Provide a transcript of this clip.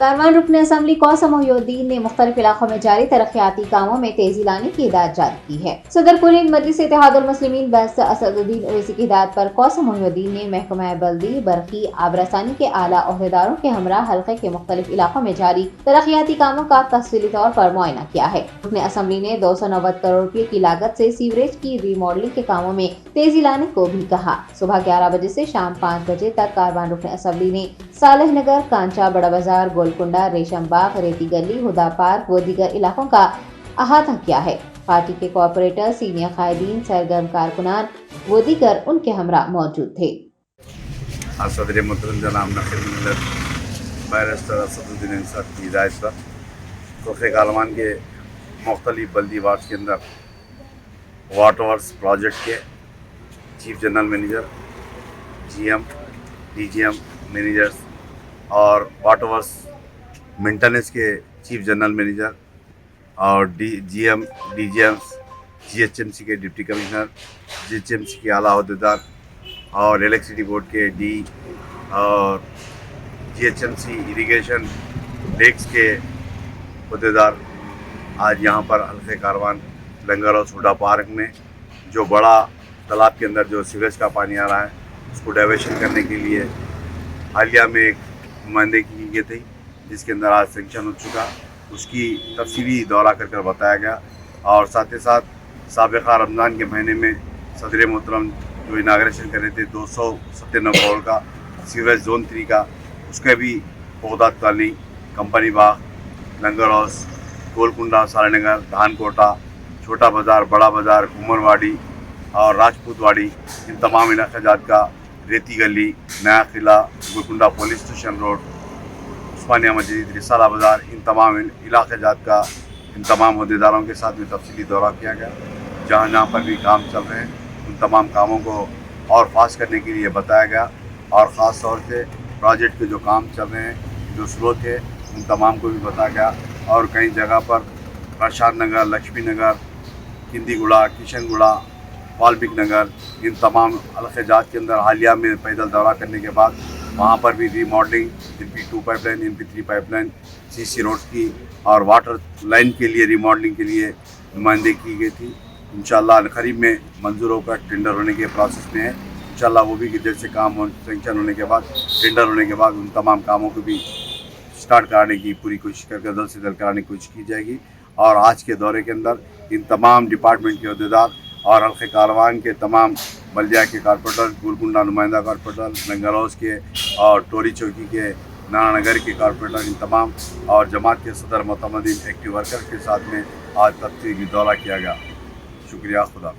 कारवान रुकन असम्बली कौसम मोहिउद्दीन ने मुख्तलिफ इलाकों में जारी तरक्याती कामों में तेजी लाने की हिदायत जारी की है। सदर कुलीन मजलिस इत्तेहादुल मुस्लिमीन बैरिस्टर असदुद्दीन ओवैसी की हिदायत पर कौसम मोहिउद्दीन ने महकमा बल्दी, बरकी, आबरसानी के आला ओहदेदारों के हमरा हल्के के मुख्तलिफ इलाकों में जारी तरक्याती कामों का तफसीली तौर पर मुआयना किया है। रुकन असम्बली ने 290 करोड़ रुपए की लागत से सीवरेज की रीमॉडलिंग के कामों में तेजी लाने को भी कहा। सुबह 11 बजे से शाम 5 बजे तक कारवान रुकन असम्बली ने सालेह नगर, कांचा, बड़ा बाजार, गोलकुंडा, रेशम बाग, रेती गली, हुदा पार्क व दीगर इलाकों का अहाता किया है। पार्टी के कॉर्पोरेटर, सीनियर कायदीन, सरगर्म कारकुनान व दीगर उनके हमरा मौजूद थे। सदर मोहतरम जनाब नकील मिल्लत बैरिस्टर असदुद्दीन साहब की हिदायत पर कोफे कारवान के मुख्तलिफ बल्दी वार्ड के अंदर वाटर वर्क्स प्रोजेक्ट के chief general manager, GM, DGM managers और वाटर वर्क्स मेंटेनेंस के चीफ जनरल मैनेजर और GM, DGMs, GHMC के डिप्टी कमिश्नर, GHMC के आला अहदेदार और इलेक्ट्रिसिटी बोर्ड के D और GHMC इरिगेशन लेक्स के अहदेदार आज यहाँ पर हल्के कारवान लंगर हाउस हुडा पार्क में जो बड़ा तालाब के अंदर जो सीवरेज का पानी आ रहा है उसको डाइवर्शन करने के लिए हालिया में एक नुमाइंदगी की गई थी, जिसके अंदर आज सेंक्शन हो चुका। उसकी तफसीली दौरा कर बताया गया और साथ ही साथ साबिक़ा रमज़ान के महीने में सदर मोहतरम जो इनाग्रेशन कर रहे थे 297 करोड़ का सीवरेज जोन 3 का, उसके भी बहुदात कॉलोनी, कंपनी बाग, लंगर हाउस, गोलकुंडा, सालानगर, धानकोटा, छोटा बाज़ार, बड़ा बाज़ार, उमरवाड़ी और राजपूतवाड़ी, इन तमाम इलाक़ा जात का, रेती गली, नया किला, गोलकुंडा पुलिस स्टेशन रोड, उस्मानिया मस्जिद, रिसाला बाज़ार, इन तमाम इलाक़ा जात का इन तमाम अहदेदारों के साथ में तफसीली दौरा किया गया। जहाँ जहाँ पर भी काम चल रहे हैं उन तमाम कामों को और फास्ट करने के लिए बताया गया और ख़ास तौर से प्रोजेक्ट के जो काम चल रहे हैं, जो स्रोत है, उन तमाम को भी बताया गया। और कई जगह पर प्रशांत नगर, लक्ष्मी नगर, किंदीगुड़ा, किशनगुड़ा, वाल्मीकि नगर, इन तमाम इलाक़े जात के अंदर हालिया में पैदल दौरा करने के बाद वहाँ पर भी remodelling, MP2 pipeline, MP3 pipeline, CC road की और वाटर लाइन के लिए रीमॉडलिंग के लिए नुमाइंदगी की गई थी। इंशाअल्लाह करीब में मंजूर होकर टेंडर होने के प्रोसेस में है। इंशाअल्लाह वो भी जैसे काम सेंक्शन होने के बाद, टेंडर होने के बाद उन तमाम कामों को भी स्टार्ट कराने की पूरी कोशिश करके जल्द से जल्द कराने की कोशिश की जाएगी। और आज के दौरे के अंदर इन तमाम डिपार्टमेंट के अहदेदार और हल्के कारवान के तमाम बल्दिया के कॉर्पोरेटर, गोलकुंडा नुमाइंदा कॉर्पोरेटर, लंगर हाउस के और टोरी चौकी के, नाना नगर के कॉर्पोरेटर, इन तमाम और जमात के सदर मोतमदीन एक्टिव वर्कर के साथ में आज तफसीली दौरा किया गया। शुक्रिया, खुदा।